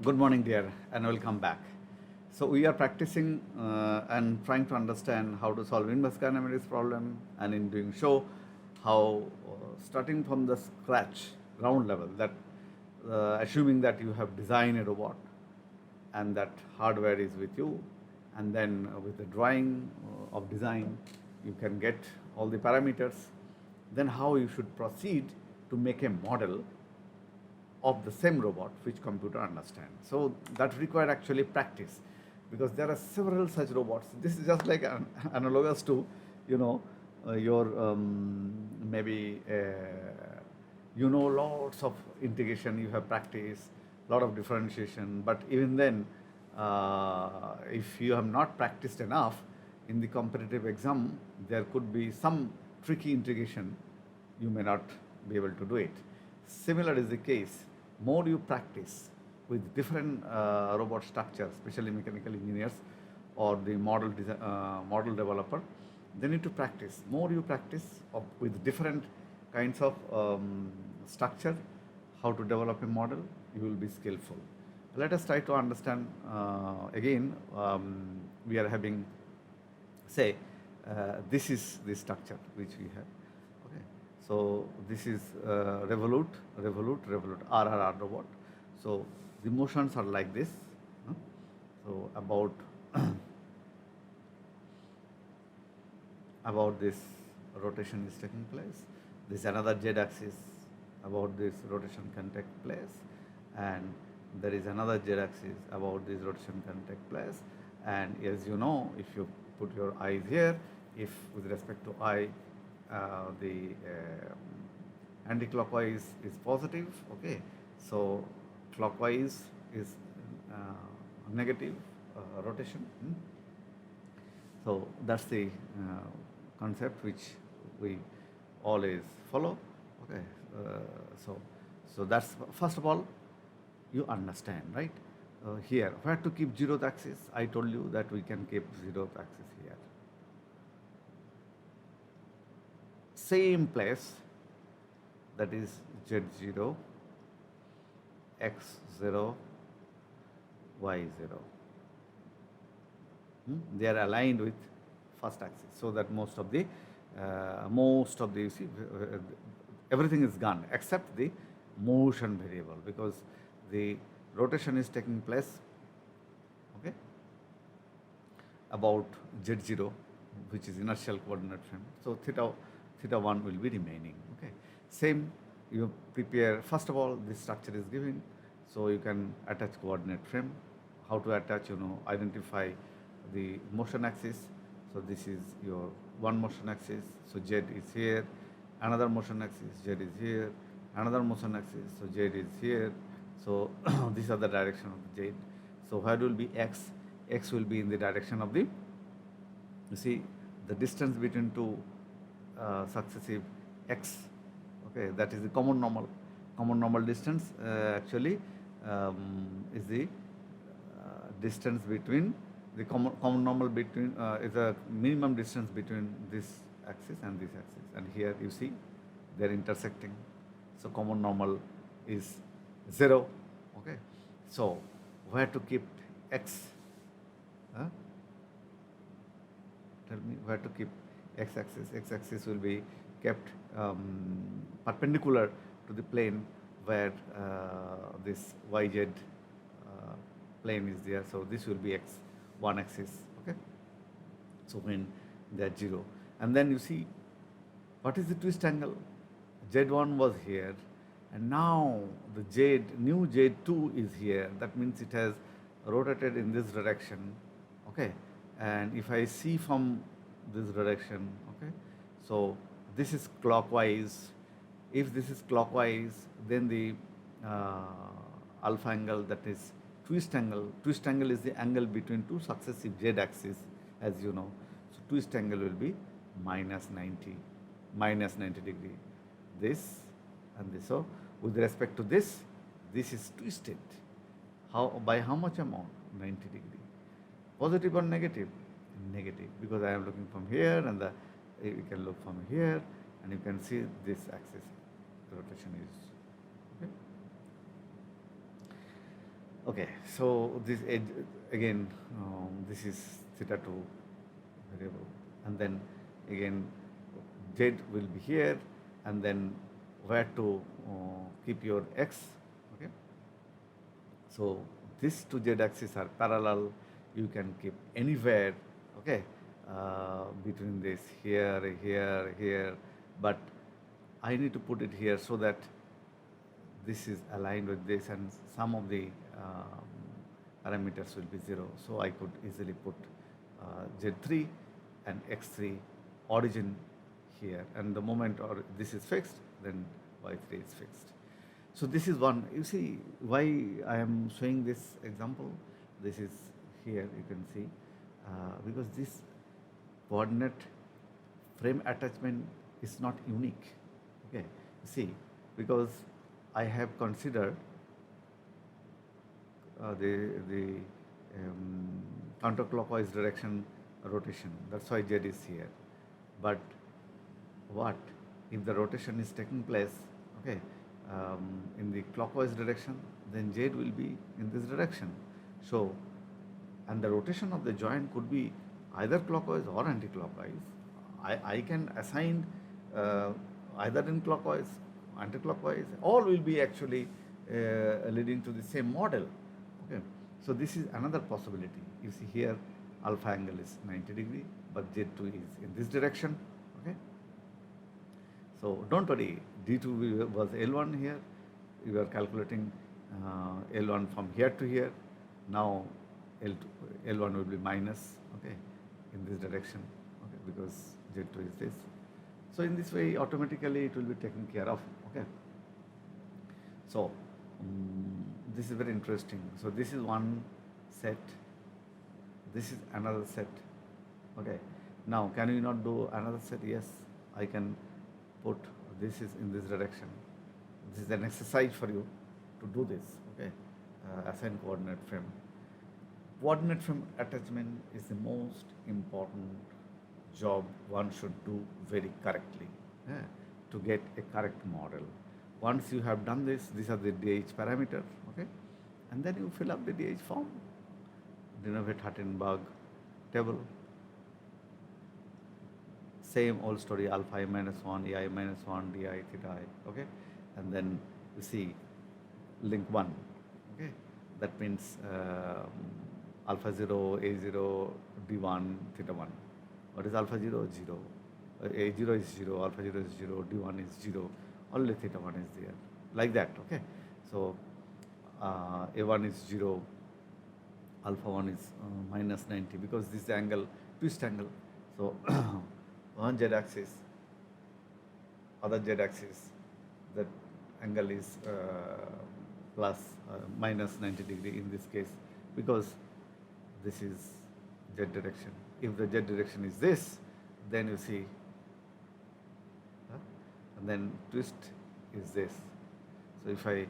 Good morning, dear, and welcome back. So we are practicing and trying to understand how to solve inverse kinematics problem, and in doing so, how starting from the scratch, ground level, that assuming that you have designed a robot and that hardware is with you, and then with the drawing of design, you can get all the parameters. Then how you should proceed to make a model of the same robot which computer understands. So that required actually practice, because there are several such robots. This is just like analogous to, your maybe lots of integration you have practiced, lot of differentiation, but even then, if you have not practiced enough in the competitive exam, there could be some tricky integration, you may not be able to do it. Similar is the case. More you practice with different robot structures, especially mechanical engineers or the model developer, they need to practice. More you practice with different kinds of structure, how to develop a model, you will be skillful. Let us try to understand again. We are having, say, this is the structure which we have. Okay, so this is revolute, RRR robot. So the motions are like this. So about about this rotation is taking place. This another z-axis, about this rotation can take place, and there is another z-axis about this rotation can take place. And as you know, if you put your eyes here, if with respect to I, the anti-clockwise is positive, okay, so clockwise is negative rotation. So that's the concept which we always follow. Okay, so that's first of all, you understand, right? Here, where to keep zeroth axis? I told you that we can keep zeroth axis here. Same place, that is z0, x0, y0. They are aligned with first axis, so that most of the you see, everything is gone except the motion variable, because the rotation is taking place, okay, about z0, which is inertial coordinate frame. So theta 1 will be remaining. Okay, same, you prepare. First of all, this structure is given, so you can attach coordinate frame. How to attach? Identify the motion axis. So this is your one motion axis. So z is here. Another motion axis, z is here. Another motion axis, so z is here. So these are the direction of the z. So where will be x? X will be in the direction of the, you see, the distance between two successive x. Okay, that is the common normal. Common normal distance actually is the distance between the common normal between is a minimum distance between this axis and this axis. And here you see they are intersecting. So common normal is 0. Okay, so where to keep x? Tell me where to keep x-axis. X-axis will be kept perpendicular to the plane where this yz plane is there. So this will be x1 axis. Okay, so when they are 0, and then you see what is the twist angle? Z1 was here, and now the new Z2 is here. That means it has rotated in this direction. Okay, and if I see from this direction, okay, so this is clockwise. If this is clockwise, then the alpha angle, that is twist angle. Twist angle is the angle between two successive z-axis, as you know. So twist angle will be minus 90 degree. This and this. So with respect to this is twisted. By how much amount? 90 degree. Positive or negative? Negative, because I am looking from here, and you can look from here, and you can see this axis rotation is. Okay. Okay, so this edge again, this is theta 2 variable, and then again z will be here, and then where to keep your x. Okay, so these two z axes are parallel. You can keep anywhere. Okay, between this here, here, here, but I need to put it here so that this is aligned with this, and some of the parameters will be 0. So I could easily put Z3 and X3 origin here, and the moment or this is fixed, then Y3 is fixed. So this is one. You see why I am showing this example. This is here, you can see, because this coordinate frame attachment is not unique. Okay, see, because I have considered the counterclockwise direction rotation. That's why Z is here. But what if the rotation is taking place, okay, in the clockwise direction? Then Z will be in this direction. So, and the rotation of the joint could be either clockwise or anti-clockwise. I can assign either in clockwise, anti-clockwise, all will be actually leading to the same model. Okay, so this is another possibility. You see here, alpha angle is 90 degree, but Z2 is in this direction. Okay, so don't worry, D2 was L1 here. We were calculating L1 from here to here. Now L2, L1 will be minus, okay, in this direction, okay, because Z2 is this. So in this way, automatically it will be taken care of. Okay. So this is very interesting. So this is one set. This is another set. Okay. Now, can we not do another set? Yes, I can put this is in this direction. This is an exercise for you to do this. Okay. Assign coordinate frame. Coordinate frame attachment is the most important job one should do very correctly, to get a correct model. Once you have done this, these are the DH parameters, okay, and then you fill up the DH form, Denovet-Hartenberg table. Same old story, alpha I minus 1, ai minus 1, di theta I, okay, and then you see link 1, okay, that means alpha 0, a0, d1, theta 1. What is alpha 0? 0. A0 is 0, alpha 0 is 0, d1 is 0, only theta 1 is there. Like that, okay? So, a1 is 0, alpha 1 is minus 90, because this is the angle, twist angle. So, one z axis, other z axis, that angle is plus minus 90 degree in this case, because this is z direction. If the z direction is this, then you see, and then twist is this. So if I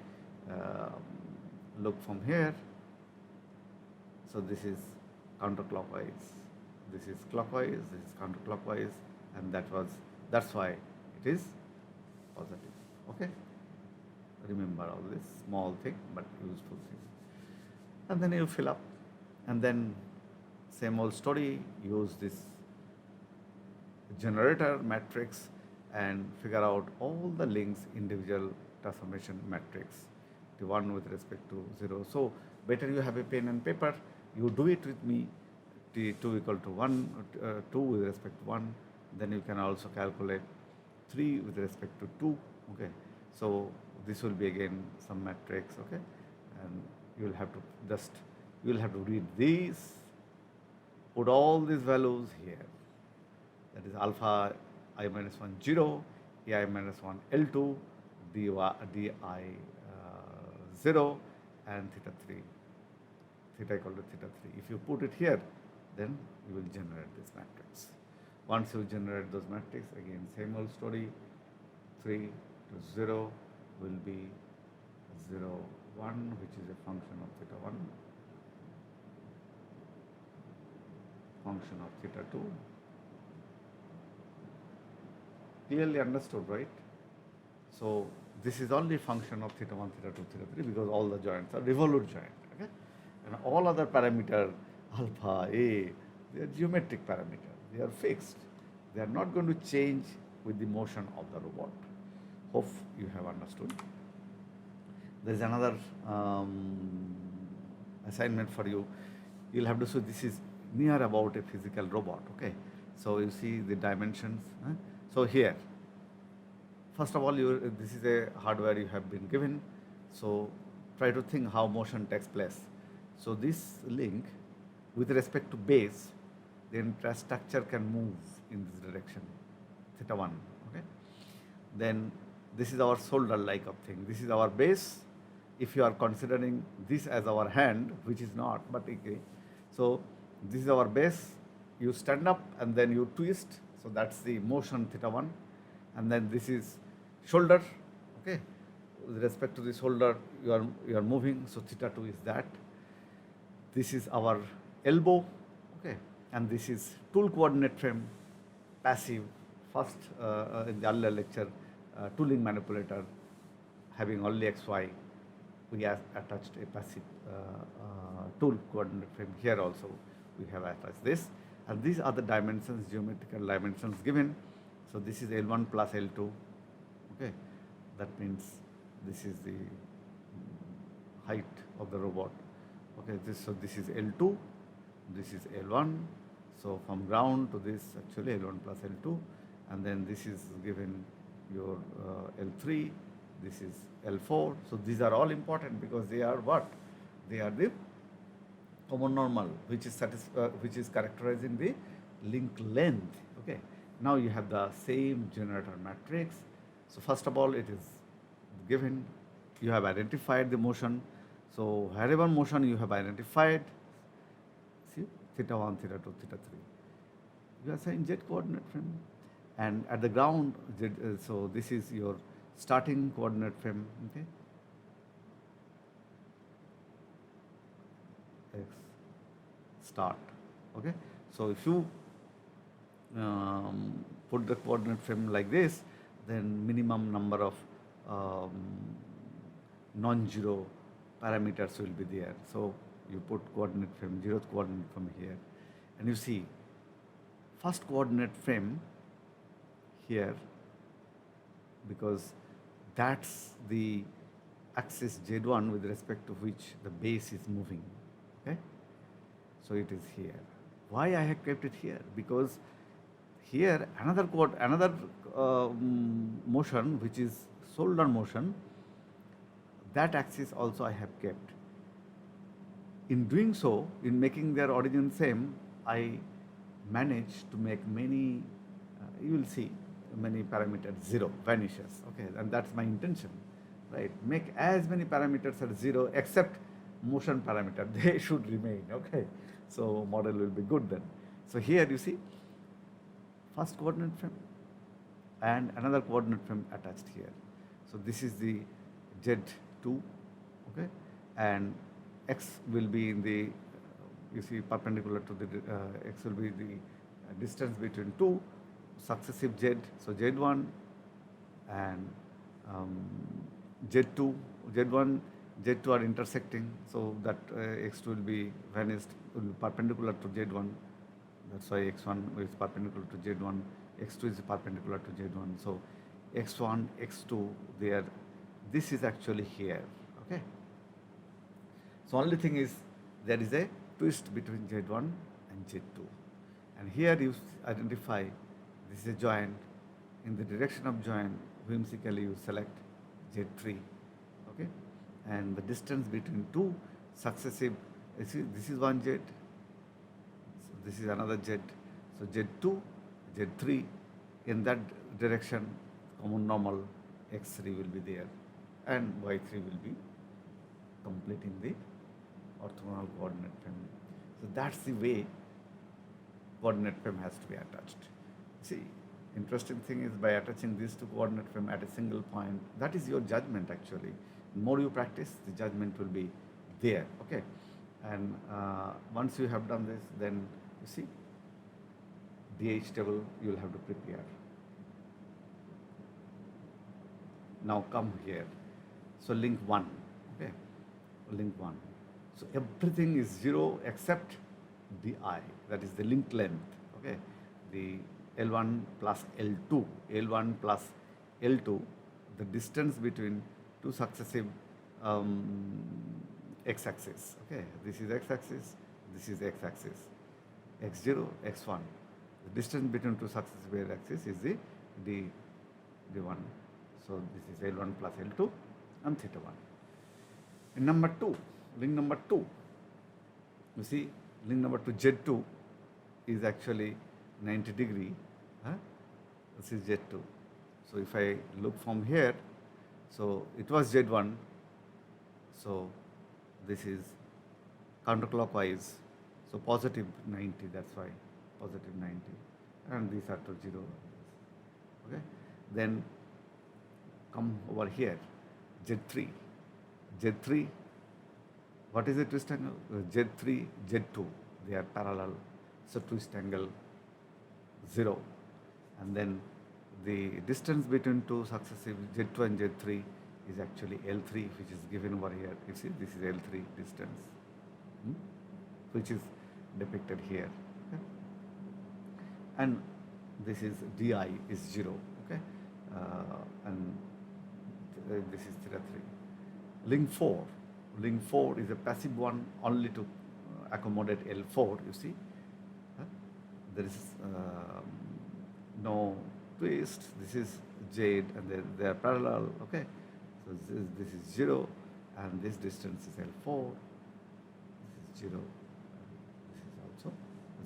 look from here, so this is counterclockwise, this is clockwise, this is counterclockwise, and that's why it is positive. Okay, remember all this small thing but useful thing, and then you fill up, and then same old story, use this generator matrix and figure out all the links, individual transformation matrix, the one with respect to 0. So better you have a pen and paper, you do it with me, t2 equal to 1, 2 with respect to 1, then you can also calculate 3 with respect to 2, okay. So this will be again some matrix, okay, and you will have to read these, put all these values here, that is alpha I minus 1 0, ai minus 1 L2, di 0, and theta 3, theta equal to theta 3. If you put it here, then you will generate this matrix. Once you generate those matrix, again same old story, 3 to 0 will be 0 1, which is a function of theta 1, function of theta 2. Clearly understood, right? So this is only function of theta 1, theta 2, theta 3, because all the joints are revolute joint. Okay. And all other parameter, alpha, A, they are geometric parameter. They are fixed. They are not going to change with the motion of the robot. Hope you have understood. There is another assignment for you. You'll have to show this is near about a physical robot. Okay, so you see the dimensions. So here, first of all, this is a hardware you have been given. So try to think how motion takes place. So this link, with respect to base, the infrastructure can move in this direction, theta 1. Okay, then this is our shoulder like of thing. This is our base. If you are considering this as our hand, which is not, but okay. So this is our base. You stand up and then you twist. So that's the motion theta 1. And then this is shoulder. Okay, with respect to the shoulder, you are moving. So theta 2 is that. This is our elbow. Okay, and this is tool coordinate frame, passive. First in the earlier lecture, tooling manipulator having only XY, we have attached a passive tool coordinate frame. Here also we have attached this, and these are the dimensions, geometrical dimensions given. So this is L1 plus L2. Okay, that means this is the height of the robot. Okay, so this is L2, this is L1. So from ground to this, actually L1 plus L2, and then this is given your L3, this is L4. So these are all important because they are what? They are the common normal, which is characterizing the link length. Okay. Now you have the same generator matrix. So first of all, it is given. You have identified the motion. So wherever motion you have identified, see theta 1, theta 2, theta 3. You assign z coordinate frame, and at the ground, so this is your starting coordinate frame. Okay. X start. Okay. So if you put the coordinate frame like this, then minimum number of non-zero parameters will be there. So you put coordinate frame, 0th coordinate from here, and you see first coordinate frame here, because that's the axis Z1 with respect to which the base is moving. Okay, so it is here. Why I have kept it here? Because here another motion, which is shoulder motion, that axis also I have kept. In doing so, in making their origin same, I managed to make many, you will see, many parameters 0 vanishes. Okay, and that's my intention, right? Make as many parameters at 0 except motion parameter, they should remain. Okay, so model will be good then. So here you see first coordinate frame and another coordinate frame attached here. So this is the Z2. Okay, and X will be in the you see perpendicular to the X will be the distance between two successive Z. So Z1 and Z2, Z1, Z2 are intersecting, so that X2 will be vanished, will be perpendicular to Z1. That's why X1 is perpendicular to Z1, X2 is perpendicular to Z1. So X1, X2, there. This is actually here. Okay. So only thing is there is a twist between Z1 and Z2, and here you identify this is a joint. In the direction of joint, whimsically you select Z3. Okay, and the distance between two successive, this is one Z, so this is another Z, so Z2, Z3, in that direction common normal X3 will be there and Y3 will be completing the orthogonal coordinate frame. So that's the way coordinate frame has to be attached. See, interesting thing is by attaching these two coordinate frame at a single point, that is your judgment actually. The more you practice, the judgment will be there. Okay, and once you have done this, then you see DH table you will have to prepare. Now come here. So link 1. Okay, link 1. So everything is 0 except di, that is the link length. Okay, the L1 plus L2, L1 plus L2, the distance between two successive x-axis. Okay, this is x-axis, this is x-axis, x0, x1. The distance between two successive axes is the d1. So this is L1 plus L2 and theta 1. In number 2, link number 2, you see link number 2, Z2 is actually 90 degree. This is Z2. So if I look from here, so it was Z1, so this is counterclockwise, so positive 90, that's why positive 90, and these are to 0. Okay, then come over here, Z3. Z3, what is a twist angle? Z3, Z2, they are parallel, so twist angle 0. And then the distance between two successive Z2 and Z3 is actually L3, which is given over here. You see, this is L3 distance, which is depicted here. Okay? And this is di is 0. Okay, and this is theta 3. Link 4. Link 4 is a passive one only to accommodate L4. You see, there is no twist. This is Z, and they are parallel. Okay, so this is 0, and this distance is L4. This is 0. This is also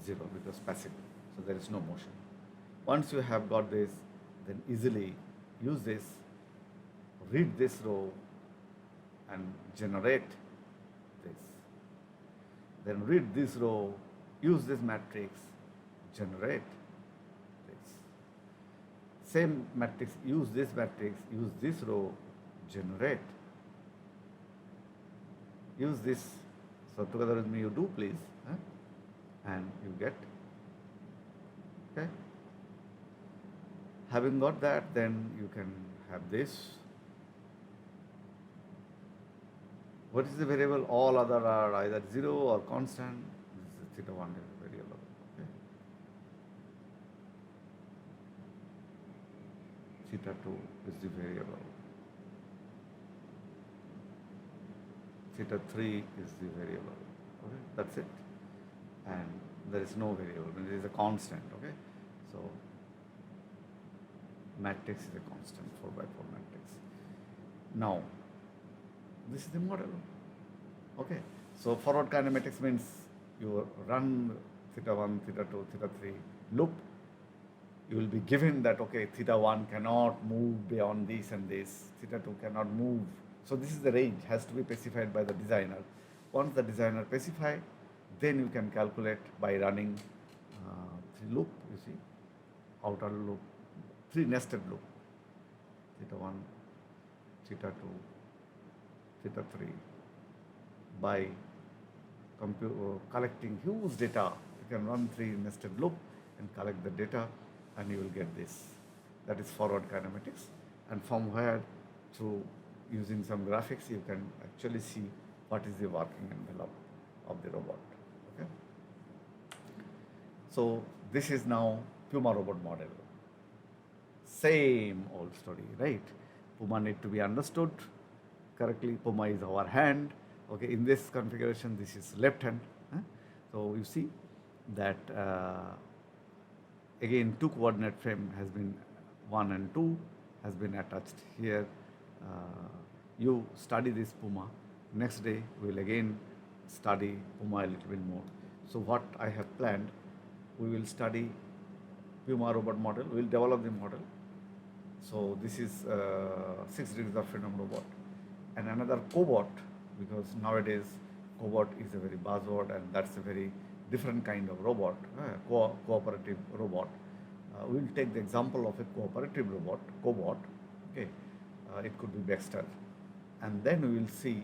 0 because passive. So there is no motion. Once you have got this, then easily use this, read this row, and generate this. Then read this row, use this matrix, generate this. Same matrix, use this matrix, use this row, generate. Use this. So together with me you do, please. And you get. Okay. Having got that, then you can have this. What is the variable? All other are either 0 or constant. This is theta 1 is the variable. Okay. Theta 2 is the variable. Theta 3 is the variable. Okay, that's it. And there is no variable. It is a constant. Okay, so matrix is a constant, 4x4 matrix. Now, this is the model. Okay, so forward kinematics means you run theta 1, theta 2, theta 3 loop. You will be given that, okay, theta 1 cannot move beyond this and this, theta 2 cannot move. So this is the range, has to be specified by the designer. Once the designer specify, then you can calculate by running 3 loop, you see, outer loop, 3 nested loop, theta 1, theta 2, theta 3, by collecting huge data. You can run 3 nested loop and collect the data, and you will get this. That is forward kinematics. And from where, through using some graphics, you can actually see what is the working envelope of the robot. Okay. So this is now Puma robot model. Same old story, right? Puma need to be understood correctly. Puma is our hand. Okay, in this configuration, this is left hand. So you see that again 2 coordinate frame has been 1 and 2 has been attached here. You study this Puma. Next day we will again study Puma a little bit more. So what I have planned, we will study Puma robot model. We will develop the model. So this is 6 degrees of freedom robot, and another cobot, because nowadays cobot is a very buzzword, and that's a very different kind of robot, cooperative robot. We will take the example of a cooperative robot, cobot. Okay, it could be Baxter, and then we will see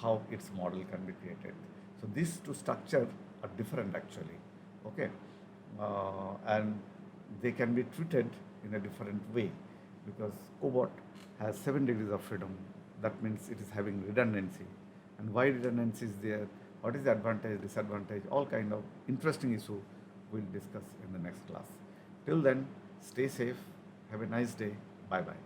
how its model can be created. So these two structures are different actually. Okay, and they can be treated in a different way, because cobot has 7 degrees of freedom. That means it is having redundancy, and why redundancy is there, what is the advantage, disadvantage, all kind of interesting issue we'll discuss in the next class. Till then, stay safe, have a nice day, bye bye.